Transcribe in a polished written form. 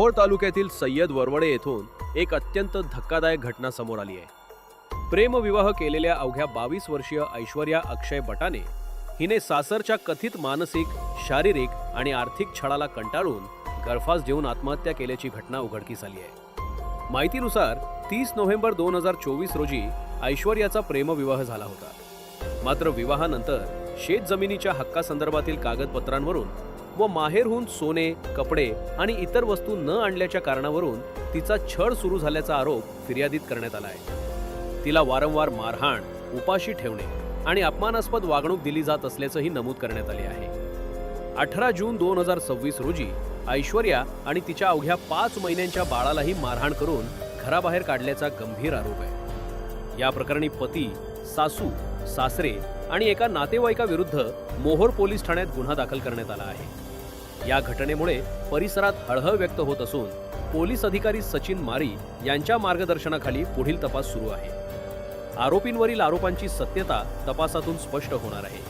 मोहोळ तालुक्यातील सय्यद वरवडे येथून एक अत्यंत धक्कादायक घटना समोर आली आहे। प्रेमविवाह केलेल्या अवघ्या 22 वर्षीय ऐश्वर्या अक्षय बटाने हिने सासरच्या कथित मानसिक, शारीरिक आणि आर्थिक छळाला कंटाळून गळफास देऊन आत्महत्या केल्याची घटना उघडकीस आली आहे। माहितीनुसार 30 नोव्हेंबर 2024 रोजी ऐश्वर्याचा प्रेमविवाह झाला होता। मात्र विवाहानंतर शेतजमिनीच्या हक्कासंदर्भातील कागदपत्रांवरून व माहेरहून सोने, कपडे आणि इतर वस्तू न आणल्याच्या कारणावरून तिचा छळ सुरू झाल्याचा आरोप फिर्यादीत करण्यात आला आहे। तिला वारंवार मारहाण, उपाशी ठेवणे आणि अपमानास्पद वागणूक दिली जात असल्याचंही नमूद करण्यात आले आहे। 18 जून 2026 रोजी ऐश्वर्या आणि तिच्या अवघ्या 5 महिन्यांच्या बाळालाही मारहाण करून घराबाहेर काढल्याचा गंभीर आरोप आहे। या प्रकरणी पती, सासू, सासरे आणि एका नातेवाईकाविरुद्ध मोहोळ पोलीस ठाण्यात गुन्हा दाखल करण्यात आला आहे। या घटनेमुळे परिसरात हळहळ व्यक्त होत असून पोलीस अधिकारी सचिन मारी यांच्या मार्गदर्शनाखाली पुढील तपास सुरू आहे। आरोपींवरील आरोपांची सत्यता तपासातून स्पष्ट होणार आहे।